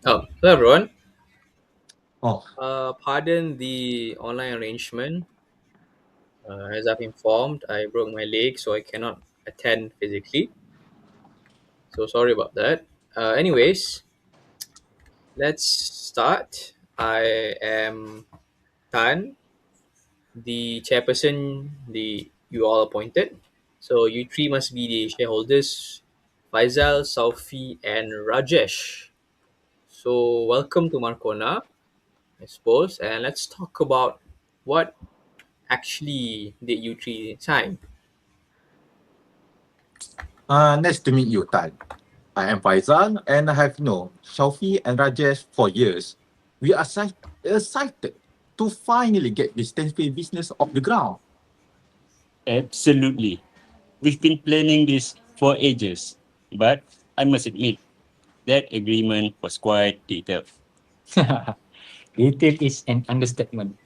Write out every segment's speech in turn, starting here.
Hello everyone. Oh, Pardon the online arrangement. As I've informed, I broke my leg, so I cannot attend physically. So sorry about that. Anyways, let's start. I am Tan, the chairperson, the you all appointed. So you three must be the shareholders: Faisal, Saufi, and Rajesh. So welcome to Markona, I suppose, and let's talk about what actually did you three sign? nice to meet you, Tan. I am Faizal and I have known Shaufi and Rajesh for years. We are excited to finally get this temporary business off the ground. Absolutely. We've been planning this for ages, but I must admit that agreement was quite detailed. Detail is an understatement.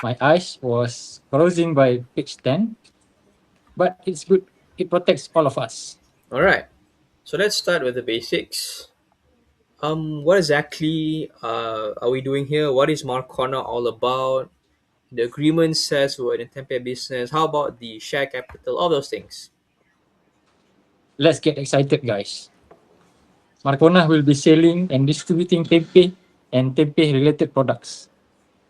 My eyes was closing by page 10, but it's good. It protects all of us. All right. So let's start with the basics. What exactly are we doing here? What is Markona all about? The agreement says we're in tempe business. How about the share capital? All those things. Let's get excited, guys. Markonah will be selling and distributing tempeh and tempeh related products.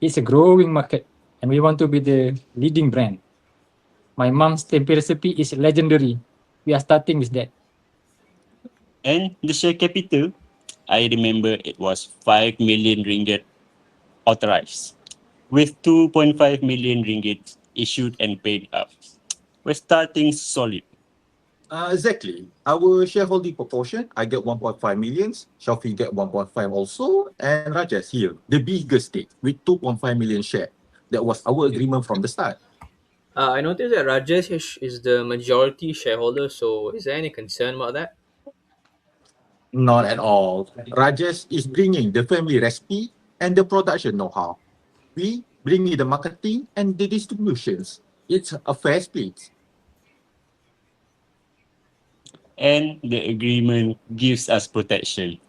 It's a growing market, and we want to be the leading brand. My mom's tempeh recipe is legendary. We are starting with that. And the share capital, I remember it was 5 million ringgit authorized, with 2.5 million ringgit issued and paid up. We're starting solid. Exactly. Our shareholding proportion, I get 1.5 millions, Shaufi get 1.5 also, and Rajesh here, the biggest stake with 2.5 million share. That was our agreement from the start. I noticed that Rajesh is the majority shareholder. So is there any concern about that? Not at all. Rajesh is bringing the family recipe and the production know-how. We bringing the marketing and the distributions. It's a fair split. And the agreement gives us protection.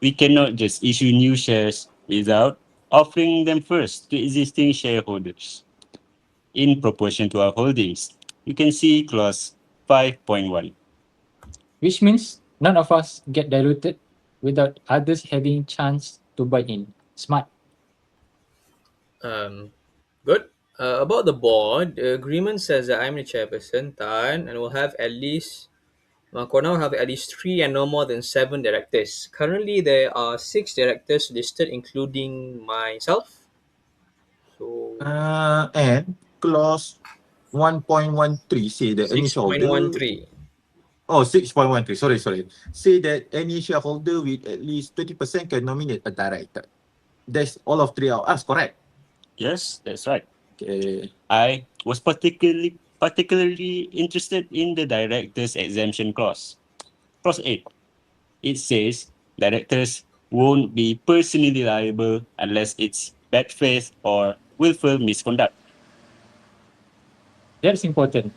We cannot just issue new shares without offering them first to existing shareholders in proportion to our holdings. You can see clause 5.1. Which means none of us get diluted without others having chance to buy in. Smart. Um, Good. About the board, the agreement says that I'm the chairperson, Tan, and will have at least Markona will have at least three and no more than seven directors. Currently, there are six directors listed, including myself. So And clause 1.13 say that any six point one shareholder, three. oh 6.13, sorry, say that any shareholder with at least 20% can nominate a director. That's all of three of us, correct? Yes, that's right. Okay. I was particularly interested in the director's exemption clause. Clause 8. It says directors won't be personally liable unless it's bad faith or willful misconduct. That's important.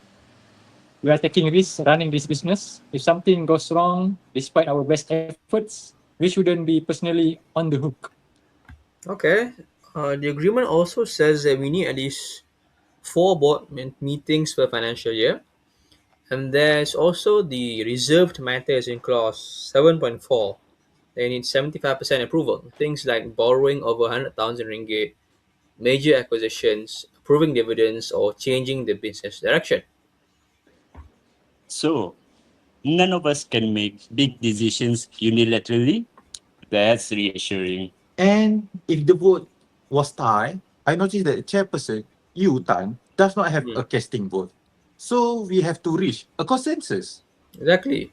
We are taking risks running this business. If something goes wrong, despite our best efforts, we shouldn't be personally on the hook. Okay. The agreement also says that we need at least four meetings per financial year. And there's also the reserved matters in clause 7.4. They need 75% approval. Things like borrowing over 100,000 ringgit, major acquisitions, approving dividends, or changing the business direction. So, none of us can make big decisions unilaterally. That's reassuring. And if the vote was tie, I noticed that the chairperson, you Tan, does not have Hmm. a casting vote. So we have to reach a consensus. Exactly.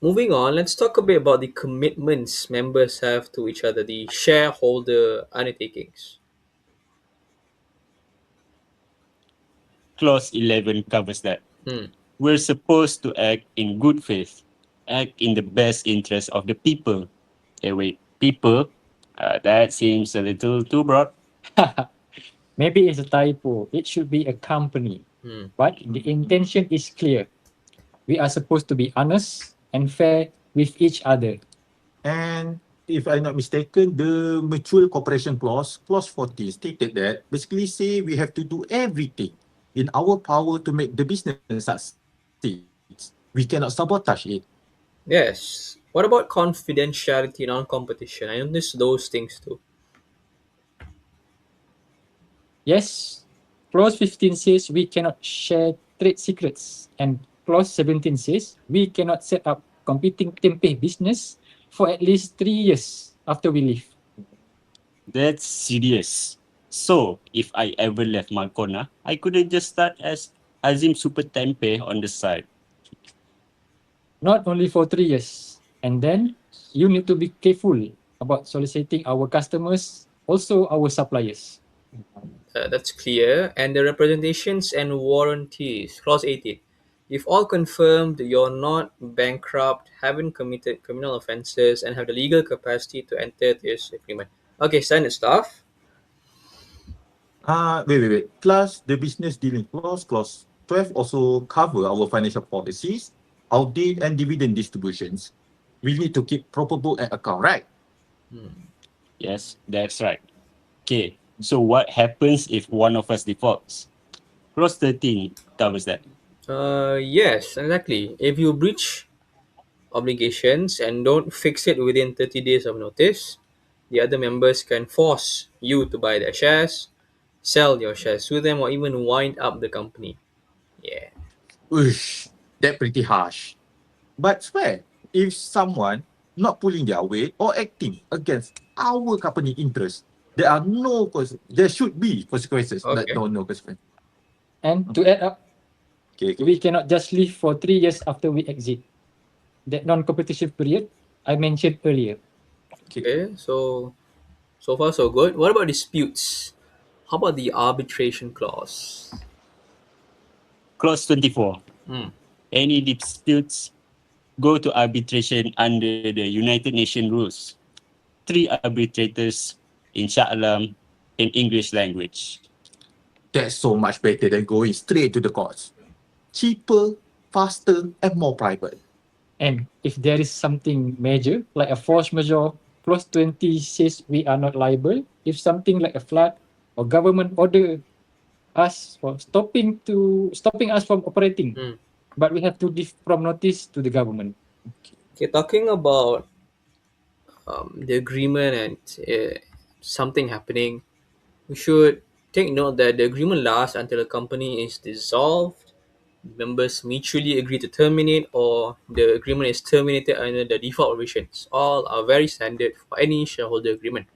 Moving on, let's talk a bit about the commitments members have to each other, the shareholder undertakings. Clause 11 covers that. Hmm. We're supposed to act in good faith, act in the best interest of the people. Wait, people? That seems a little too broad. Maybe it's a typo. It should be a company. Hmm. But the intention is clear. We are supposed to be honest and fair with each other. And if I'm not mistaken, the mutual cooperation clause, clause 40, stated that basically say we have to do everything in our power to make the business succeed. We cannot sabotage it. Yes. What about confidentiality, non-competition? I noticed those things too. Yes, clause 15 says we cannot share trade secrets, and clause 17 says we cannot set up competing tempeh business for at least 3 years after we leave. That's serious. So, if I ever left Markonah, I couldn't just start as HAZIM Super Tempeh on the side. Not only for 3 years. And then you need to be careful about soliciting our customers, also our suppliers. That's clear. And the representations and warranties, clause 18. If all confirmed, you're not bankrupt, haven't committed criminal offenses, and have the legal capacity to enter this agreement. Okay, standard stuff. Wait. Plus, the business dealing clause, clause 12, also cover our financial policies, audit, and dividend distributions. We need to keep proper book and account, right? Yes, that's right. Okay, so what happens if one of us defaults? Clause 13 covers that. Yes, exactly. If you breach obligations and don't fix it within 30 days of notice, the other members can force you to buy their shares, sell your shares to them, or even wind up the company. Yeah. Ush, that pretty harsh. But swear, if someone not pulling their weight or acting against our company interest, there should be consequences. Like, Okay. no consequence. And to add up, Okay. we cannot just leave for 3 years after we exit. That non-competition period I mentioned earlier. Okay. So far so good. What about disputes? How about the arbitration clause? Clause 24. Hmm. Any disputes go to arbitration under the United Nations rules. 3 arbitrators in Sha'alam in English language. That's so much better than going straight to the courts. Cheaper, faster, and more private. And if there is something major, like a force majeure, clause 20 says we are not liable. If something like a flood or government order us for stopping us from operating, Hmm. but we have to give from notice to the government. Okay. Talking about the agreement and something happening, we should take note that the agreement lasts until the company is dissolved, members mutually agree to terminate, or the agreement is terminated under the default provisions. All are very standard for any shareholder agreement.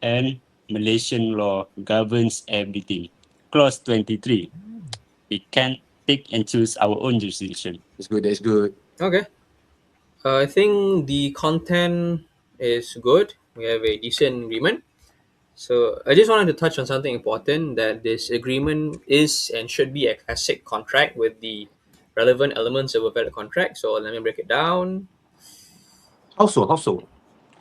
And Malaysian law governs everything. Clause 23. We can pick and choose our own jurisdiction. That's good. Okay. I think the content is good. We have a decent agreement. So I just wanted to touch on something important, that this agreement is and should be a classic contract with the relevant elements of a valid contract. So let me break it down. How so?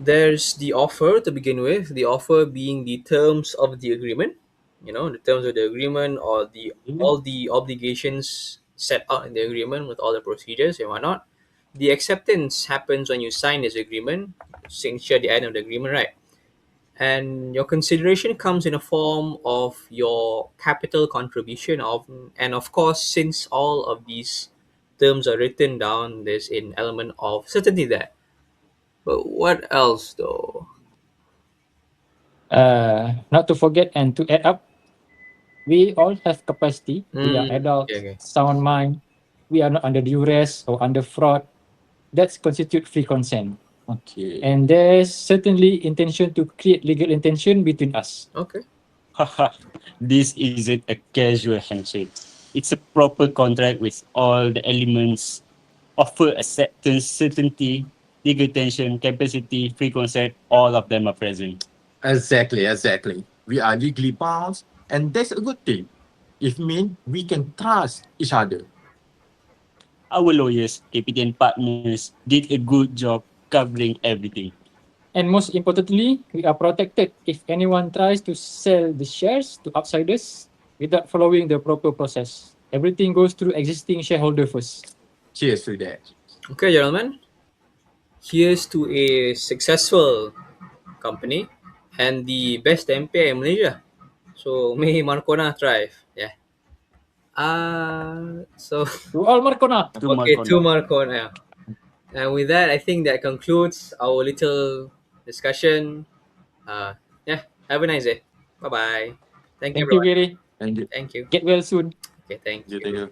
There's the offer to begin with, the offer being the terms of the agreement, the terms of the agreement, or the all the obligations set out in the agreement with all the procedures and whatnot. The acceptance happens when you sign this agreement, signature at the end of the agreement, right? And your consideration comes in a form of your capital contribution and of course, since all of these terms are written down, there's an element of certainty there. But what else though? Not to forget and to add up, we all have capacity. We are Okay, adults, okay. sound mind. We are not under duress or under fraud. That's constitute free consent. Okay. And there's certainly intention to create legal intention between us. Okay. Haha, this isn't a casual handshake. It's a proper contract with all the elements. Offer, acceptance, certainty, legal tension, capacity, free consent, all of them are present. Exactly. We are legally bound, and that's a good thing. It means we can trust each other. Our lawyers, KPTN partners, did a good job covering everything. And most importantly, we are protected if anyone tries to sell the shares to outsiders without following the proper process. Everything goes through existing shareholder first. Cheers to that. Okay, gentlemen. Here's to a successful company and the best MPI in Malaysia. So may Markonah thrive. Yeah. So To all Markonah. To okay, to Markonah. Markonah. And with that, I think that concludes our little discussion. Uh, yeah. Have a nice day. Bye bye. Thank you, Thank you, everyone. Gary. Thank you. Thank you. Get well soon. Okay. Thank You you. take care.